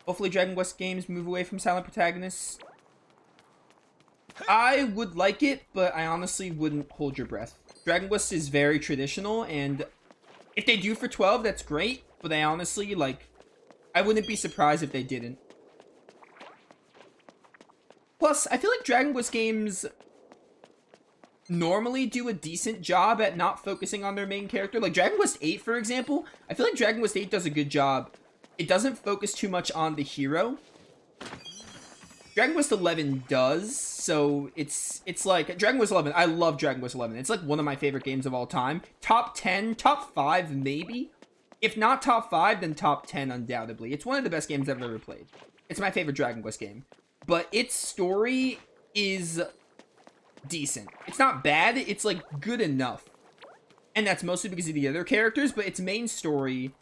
Hopefully Dragon Quest games move away from silent protagonists. I would like it, but I honestly wouldn't hold your breath. Dragon Quest is very traditional, and if they do for 12, that's great, but I honestly, like, I wouldn't be surprised if they didn't. Plus, I feel like Dragon Quest games normally do a decent job at not focusing on their main character. Like Dragon Quest 8, for example, I feel like Dragon Quest 8 does a good job. It doesn't focus too much on the hero. Dragon Quest 11 does, so it's like Dragon Quest 11. I love Dragon Quest 11. It's like one of my favorite games of all time. Top 10, top 5 maybe. If not top 5, then top 10 undoubtedly. It's one of the best games I've ever played. It's my favorite Dragon Quest game. But its story is decent. It's not bad, it's like good enough. And that's mostly because of the other characters, but its main story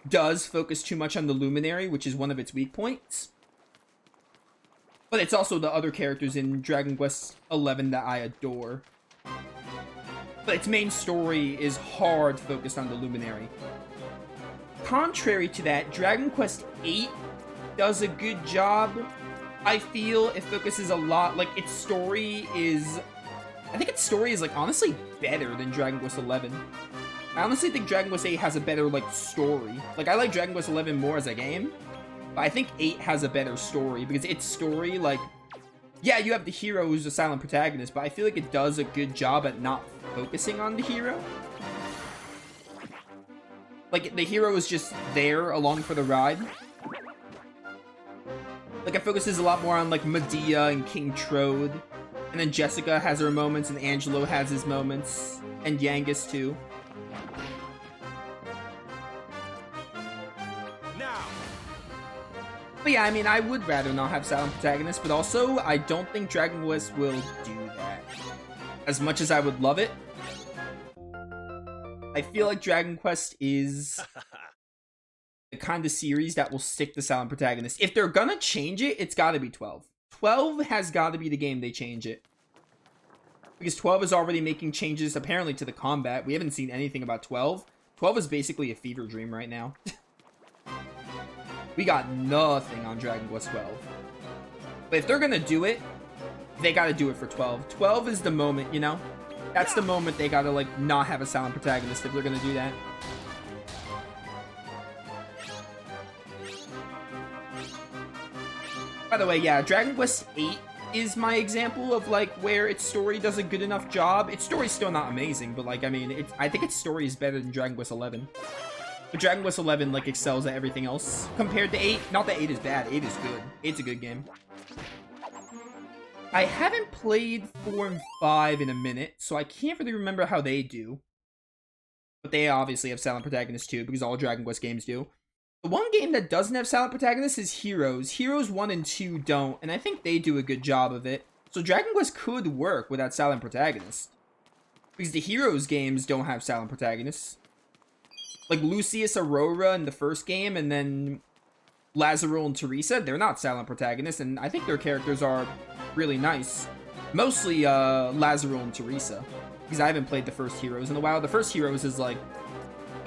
does focus too much on the Luminary, which is one of its weak points. But it's also the other characters in Dragon Quest 11 that I adore. But its main story is hard focused on the Luminary. Contrary to that, Dragon Quest 8 does a good job. I feel it focuses a lot, like, its story is... I think its story is, like, honestly better than Dragon Quest 11. I honestly think Dragon Quest 8 has a better, like, story. Like, I like Dragon Quest 11 more as a game, but I think 8 has a better story, because its story, like... Yeah, you have the hero who's a silent protagonist, but I feel like it does a good job at not focusing on the hero. Like, the hero is just there along for the ride. Like, it focuses a lot more on, like, Medea and King Trode. And then Jessica has her moments, and Angelo has his moments. And Yangus, too. Now. But yeah, I mean, I would rather not have silent protagonists, but also, I don't think Dragon Quest will do that. As much as I would love it, I feel like Dragon Quest is the kind of series that will stick to silent protagonist. If they're gonna change it, it's gotta be 12. 12 has gotta be the game they change it. Because 12 is already making changes, apparently, to the combat. We haven't seen anything about 12. 12 is basically a fever dream right now. We got nothing on Dragon Quest 12. But if they're gonna do it, they gotta do it for 12. 12 is the moment, you know? That's the moment they gotta, like, not have a silent protagonist if they're gonna do that. By the way, yeah, Dragon Quest 8 is my example of, like, where its story does a good enough job. Its story's still not amazing, but, like, I mean, I think its story is better than Dragon Quest 11. But Dragon Quest 11, like, excels at everything else compared to 8. Not that 8 is bad, 8 is good. 8's a good game. I haven't played 4 and 5 in a minute, so I can't really remember how they do. But they obviously have silent protagonists too, because all Dragon Quest games do. The one game that doesn't have silent protagonists is Heroes. Heroes 1 and 2 don't, and I think they do a good job of it. So Dragon Quest could work without silent protagonists. Because the Heroes games don't have silent protagonists. Like Lucius, Aurora in the first game, and then Lazarul and Teresa, they're not silent protagonists, and I think their characters are really nice. Mostly Lazarul and Teresa, because I haven't played the first Heroes in a while. The first Heroes is like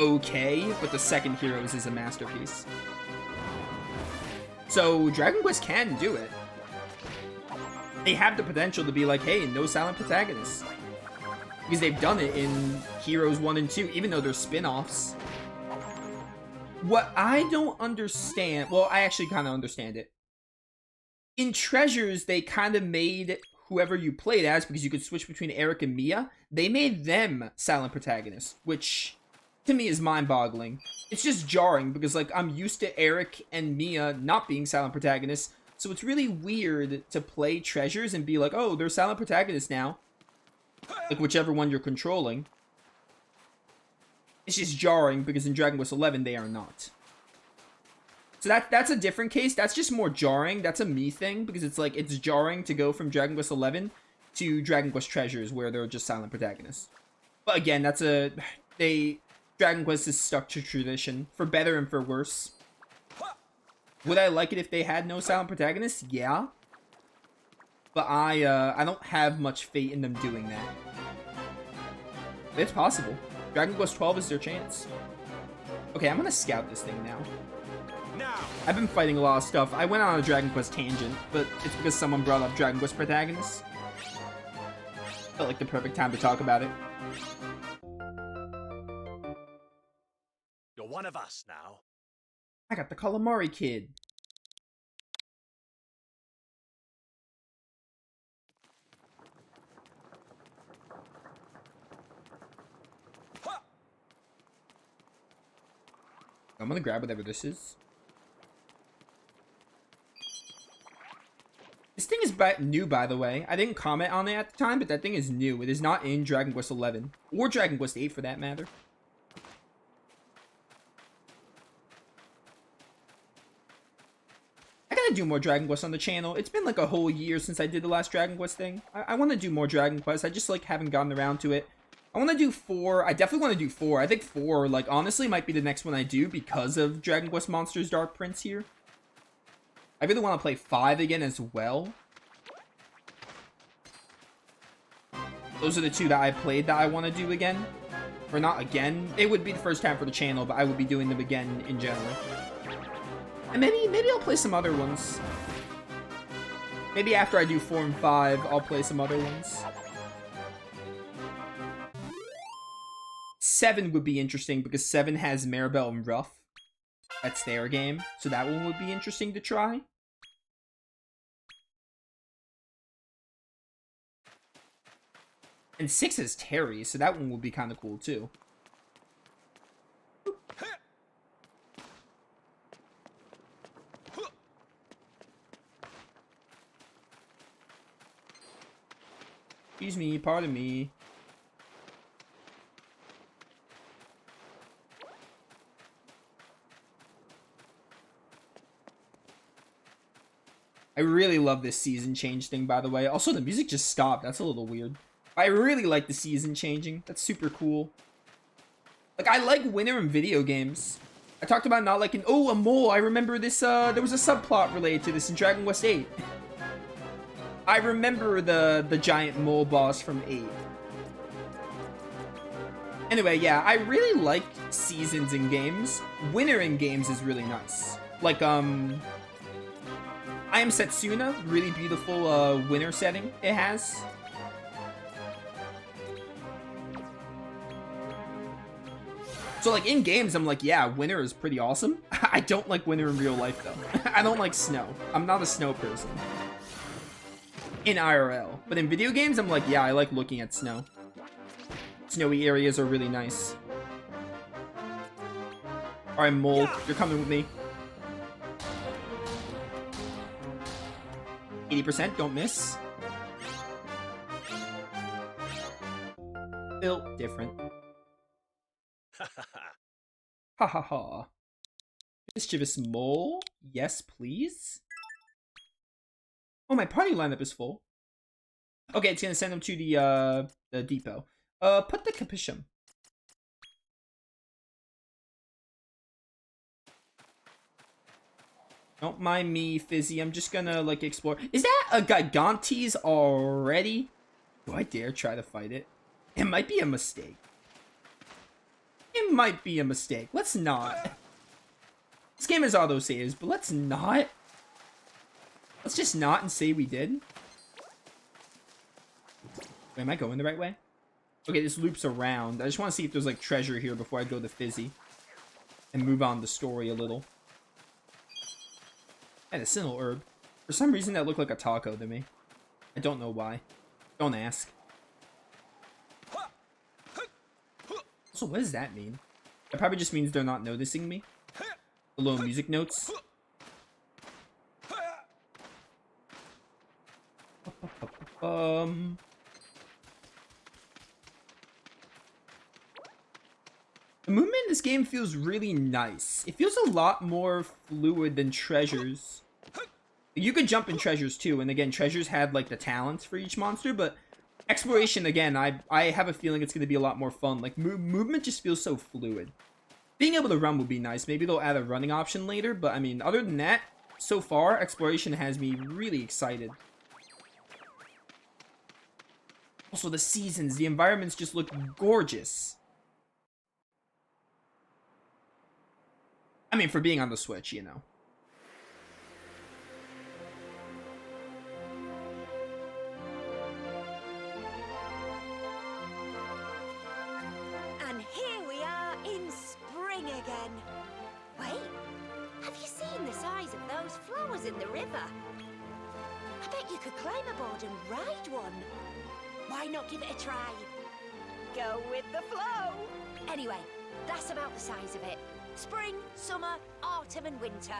okay, but the second Heroes is a masterpiece. So Dragon Quest can do it. They have the potential to be like, hey, no silent protagonists. Because they've done it in Heroes 1 and 2, even though they're spin-offs. What I don't understand... Well, I actually kind of understand it. In Treasures, they kind of made whoever you played as, because you could switch between Eric and Mia, they made them silent protagonists, which to me is mind-boggling. It's just jarring, because like I'm used to Eric and Mia not being silent protagonists, so it's really weird to play Treasures and be like, oh, they're silent protagonists now. Like whichever one you're controlling. It's just jarring because in Dragon Quest 11 they are not. So that's a different case. That's just more jarring. That's a me thing because it's like it's jarring to go from Dragon Quest 11 to Dragon Quest Treasures where they're just silent protagonists. But again, Dragon Quest is stuck to tradition for better and for worse. Would I like it if they had no silent protagonists? Yeah. But I don't have much faith in them doing that. It's possible. Dragon Quest 12 is their chance. Okay, I'm gonna scout this thing now. I've been fighting a lot of stuff. I went on a Dragon Quest tangent, but it's because someone brought up Dragon Quest protagonists. Felt like the perfect time to talk about it. You're one of us now. I got the Calamari Kid. I'm gonna grab whatever this is. This thing is new, by the way. I didn't comment on it at the time, but that thing is new. It is not in Dragon Quest 11 or Dragon Quest 8 for that matter. I gotta do more Dragon Quest on the channel. It's been like a whole year since I did the last Dragon Quest thing. I want to do more Dragon Quest. I just like haven't gotten around to it. I want to do 4. I definitely want to do 4. I think 4, like, honestly, might be the next one I do because of Dragon Quest Monsters Dark Prince here. I really want to play 5 again as well. Those are the 2 that I played that I want to do again. Or not again. It would be the first time for the channel, but I would be doing them again in general. And maybe I'll play some other ones. Maybe after I do 4 and 5, I'll play some other ones. 7 would be interesting because 7 has Maribel and Ruff. That's their game, so that one would be interesting to try. And 6 has Terry, so that one would be kind of cool too. Excuse me, pardon me. I really love this season change thing, by the way. Also, the music just stopped. That's a little weird. I really like the season changing. That's super cool. Like, I like winter in video games. I talked about not liking... Oh, a mole. I remember this, there was a subplot related to this in Dragon Quest 8. I remember the giant mole boss from 8. Anyway, yeah, I really like seasons in games. Winter in games is really nice. Like, I Am Setsuna, really beautiful winter setting it has. So, like, in games, I'm like, yeah, winter is pretty awesome. I don't like winter in real life, though. I don't like snow. I'm not a snow person. In IRL. But in video games, I'm like, yeah, I like looking at snow. Snowy areas are really nice. Alright, mole, you're coming with me. 80%, don't miss. Built different. Ha ha ha. Mischievous mole? Yes, please. Oh, my party lineup is full. Okay, it's gonna send them to the depot. Put the capuchon. Don't mind me, Fizzy. I'm just gonna, like, explore. Is that a Gigantes already? Do I dare try to fight it? It might be a mistake. It might be a mistake. Let's not. This game is auto-saves, but let's not. Let's just not and say we did. Wait, am I going the right way? Okay, this loops around. I just want to see if there's, like, treasure here before I go to Fizzy. And move on the story a little. Medicinal herb. For some reason, that looked like a taco to me. I don't know why. Don't ask. So what does that mean? It probably just means they're not noticing me. The little music notes. The movement in this game feels really nice. It feels a lot more fluid than Treasures. You could jump in Treasures too, and again, Treasures had like the talents for each monster, but Exploration, again, I have a feeling it's going to be a lot more fun. Like, movement just feels so fluid. Being able to run would be nice. Maybe they'll add a running option later, but I mean, other than that, so far, Exploration has me really excited. Also, the seasons, the environments just look gorgeous. I mean, for being on the Switch, you know. those flowers in the river. I bet you could climb aboard and ride one. Why not give it a try? Go with the flow. Anyway, that's about the size of it. Spring, summer, autumn and winter.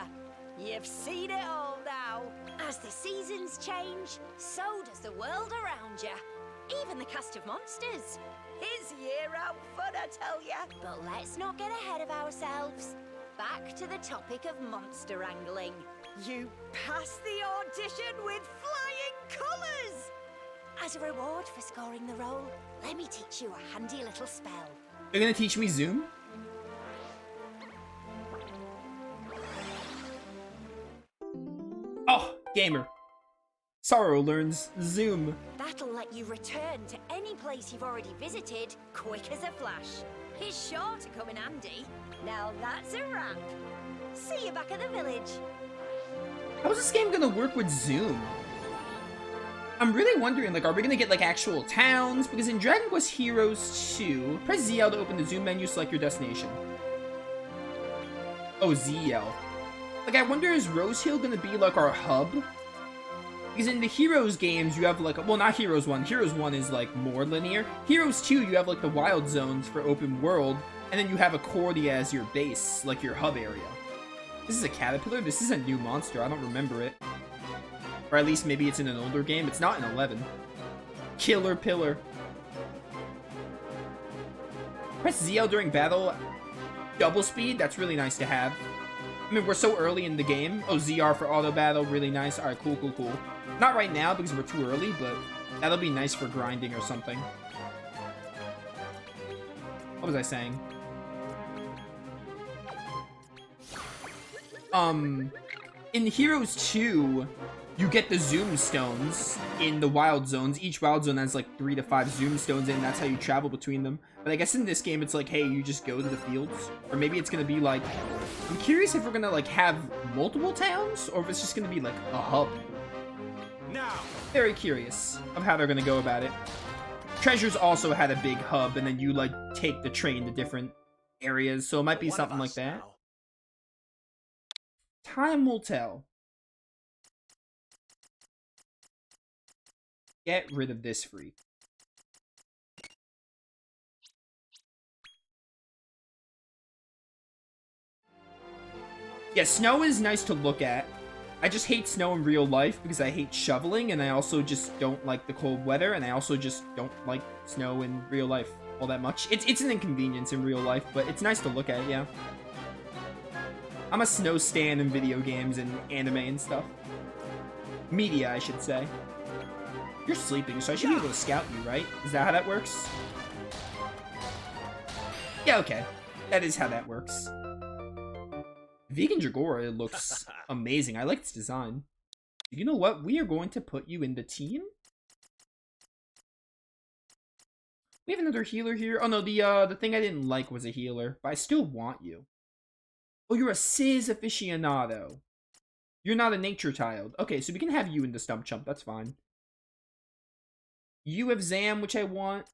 You've seen it all now. As the seasons change, so does the world around you. Even the cast of monsters. It's year-round fun, I tell ya. But let's not get ahead of ourselves. Back to the topic of monster wrangling. You passed the audition with flying colours! As a reward for scoring the role, let me teach you a handy little spell. You're gonna teach me Zoom? Oh, gamer. Sorrow learns Zoom. That'll let you return to any place you've already visited quick as a flash. It's sure to come in handy. Now that's a wrap. See you back at the village. How is this game gonna work with Zoom? I'm really wondering, like, are we gonna get, like, actual towns? Because in Dragon Quest Heroes 2, press ZL to open the Zoom menu, select your destination. Oh, ZL. Like, I wonder, is Rose Hill gonna be, like, our hub? Because in the Heroes games, you have, like, well, not Heroes 1. Heroes 1 is, like, more linear. Heroes 2, you have, like, the wild zones for open world, and then you have Accordia as your base, like, your hub area. This is a caterpillar? This is a new monster. I don't remember it. Or at least maybe it's in an older game. It's not in 11. Killer Pillar. Press ZL during battle. Double speed? That's really nice to have. I mean, we're so early in the game. Oh, ZR for auto battle. Really nice. Alright, cool, cool, cool. Not right now because we're too early, but that'll be nice for grinding or something. What was I saying? In Heroes 2, you get the Zoom Stones in the Wild Zones. Each Wild Zone has like 3 to 5 Zoom Stones in, and that's how you travel between them. But I guess in this game, it's like, hey, you just go to the fields. Or maybe it's gonna be like... I'm curious if we're gonna like have multiple towns, or if it's just gonna be like a hub. Now. Very curious of how they're gonna go about it. Treasures also had a big hub, and then you like take the train to different areas, so it might be something like that. Now. Time will tell. Get rid of this freak. Yeah, snow is nice to look at. I just hate snow in real life because I hate shoveling, and I also just don't like the cold weather, and I also just don't like snow in real life all that much. It's an inconvenience in real life, but it's nice to look at, yeah. I'm a snow stan in video games and anime and stuff. Media, I should say. You're sleeping, so I should be able to scout you, right? Is that how that works? Yeah, okay. That is how that works. Vegan Dragora looks amazing. I like its design. You know what? We are going to put you in the team. We have another healer here. Oh no, the thing I didn't like was a healer, but I still want you. Oh, you're a Sizz aficionado. You're not a nature child. Okay, so we can have you in the Stump Chump. That's fine. You have Zam, which I want.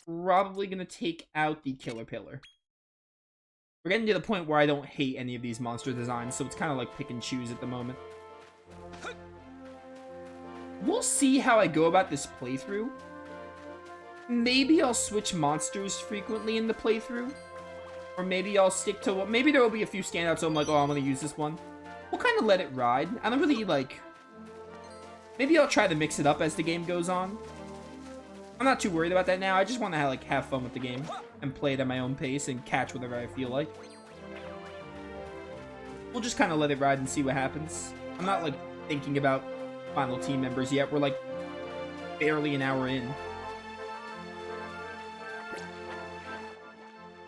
Probably gonna take out the Killer Pillar. We're getting to the point where I don't hate any of these monster designs, so it's kind of like pick and choose at the moment. We'll see how I go about this playthrough. Maybe I'll switch monsters frequently in the playthrough. Or maybe I'll stick to what... Maybe there will be a few standouts so I'm like, oh, I'm gonna use this one. We'll kind of let it ride. I don't really, like... Maybe I'll try to mix it up as the game goes on. I'm not too worried about that now. I just want to, like, have fun with the game. And play it at my own pace and catch whatever I feel like. We'll just kind of let it ride and see what happens. I'm not, like, thinking about final team members yet. We're, like, barely an hour in.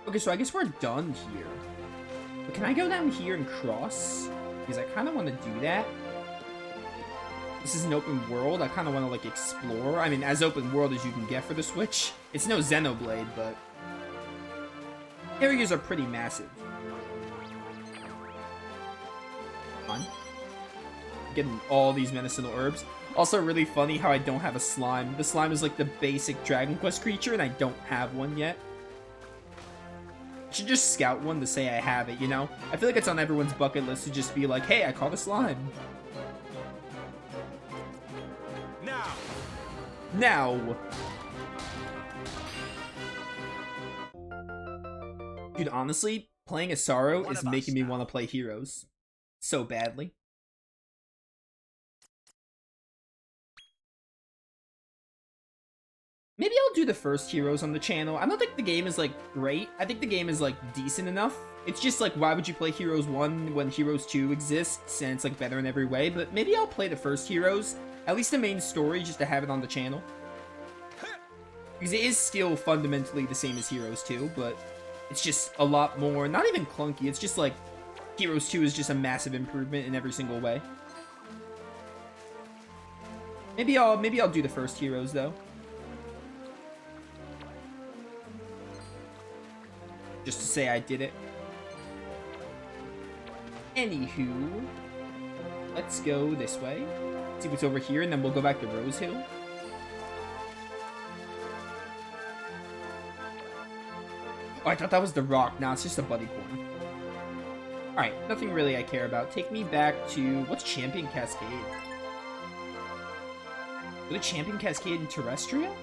Okay, so I guess we're done here. But can I go down here and cross? Because I kind of want to do that. This is an open world. I kind of want to, like, explore. I mean, as open world as you can get for the Switch. It's no Xenoblade, but... areas are pretty massive. Come on. Getting all these medicinal herbs. Also, really funny how I don't have a slime. The slime is, like, the basic Dragon Quest creature, and I don't have one yet. Should just scout one to say I have it, you know? I feel like it's on everyone's bucket list to just be like, hey, I caught a slime. Now. Dude, honestly, playing as Sorrow is making me want to play Heroes so badly. Maybe I'll do the first Heroes on the channel. I don't think the game is, like, great. I think the game is, like, decent enough. It's just, like, why would you play Heroes 1 when Heroes 2 exists, and it's, like, better in every way? But maybe I'll play the first Heroes, at least the main story, just to have it on the channel. Because it is still fundamentally the same as Heroes 2, but it's just a lot more, not even clunky, it's just, like, Heroes 2 is just a massive improvement in every single way. Maybe I'll do the first Heroes, though. Just to say I did it. Anywho, let's go this way. See what's over here, and then we'll go back to Rose Hill. Oh, I thought that was the rock. Nah, it's just a buddy coin. Alright, nothing really I care about. Take me back to... What's Champion Cascade? Go to Champion Cascade in Terrestrial?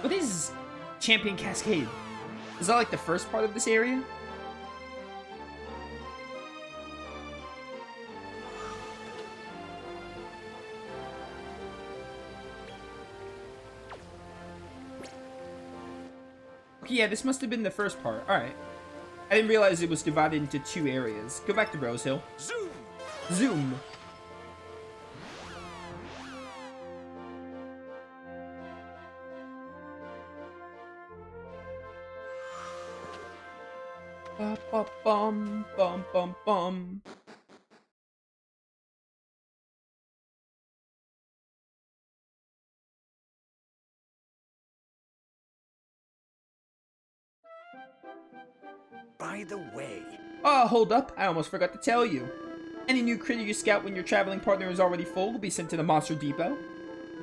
What is Champion Cascade? Is that like the first part of this area? Okay, yeah, this must have been the first part. Alright. I didn't realize it was divided into 2 areas. Go back to Rose Hill. Zoom! Zoom! Bum bum bum bum. By the way... Oh, hold up. I almost forgot to tell you. Any new critter you scout when your traveling partner is already full will be sent to the Monster Depot.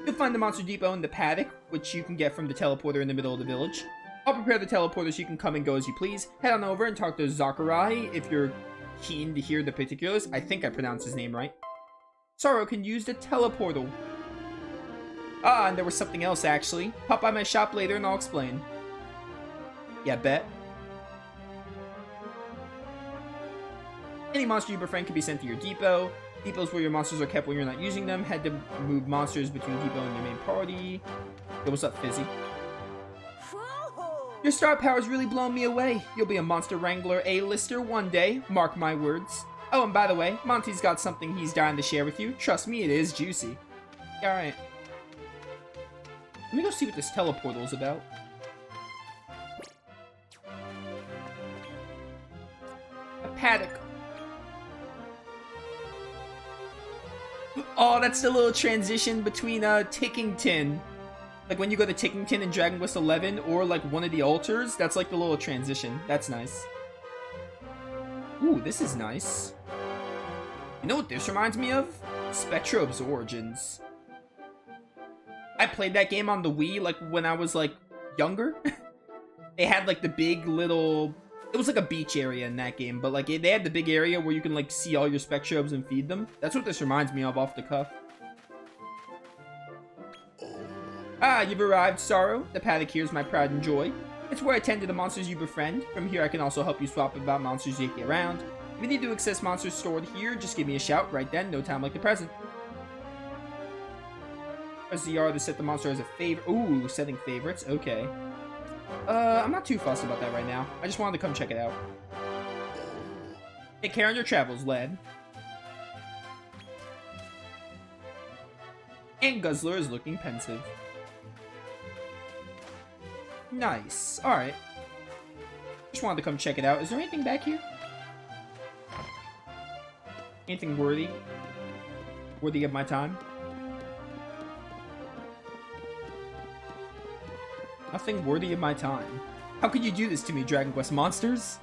You'll find the Monster Depot in the paddock, which you can get from the teleporter in the middle of the village. I'll prepare the teleporter so you can come and go as you please. Head on over and talk to Zachary if you're keen to hear the particulars. I think I pronounced his name right. Sorrow can use the teleportal. Ah, and there was something else actually. Pop by my shop later and I'll explain. Yeah, bet. Any monster you befriend can be sent to your depot. Depots where your monsters are kept when you're not using them. Head to move monsters between depot and your main party. Yo, what's up, Fizzy? Your star power's really blown me away. You'll be a Monster Wrangler A-lister one day, mark my words. Oh, and by the way, Monty's got something he's dying to share with you. Trust me, it is juicy. Alright. Let me go see what this teleportal's about. A paddock. Oh, that's the little transition between Tickington. Like when you go to Tickington in Dragon Quest XI, or like one of the altars, that's like the little transition. That's nice. Ooh, this is nice. You know what this reminds me of? Spectrobe's Origins. I played that game on the Wii, like when I was like younger. They had like the big little... It was like a beach area in that game, but like they had the big area where you can like see all your Spectrobes and feed them. That's what this reminds me of off the cuff. Ah, you've arrived, Sorrow. The paddock here is my pride and joy. It's where I tend to the monsters you befriend. From here, I can also help you swap about monsters you get around. If you need to access monsters stored here, just give me a shout right then. No time like the present. Press ZR to set the monster as a favorite. Ooh, setting favorites. Okay. I'm not too fussed about that right now. I just wanted to come check it out. Take care on your travels, lad. And Guzzler is looking pensive. Nice. Alright. Just wanted to come check it out. Is there anything back here? Anything worthy? Worthy of my time? Nothing worthy of my time. How could you do this to me, Dragon Quest monsters?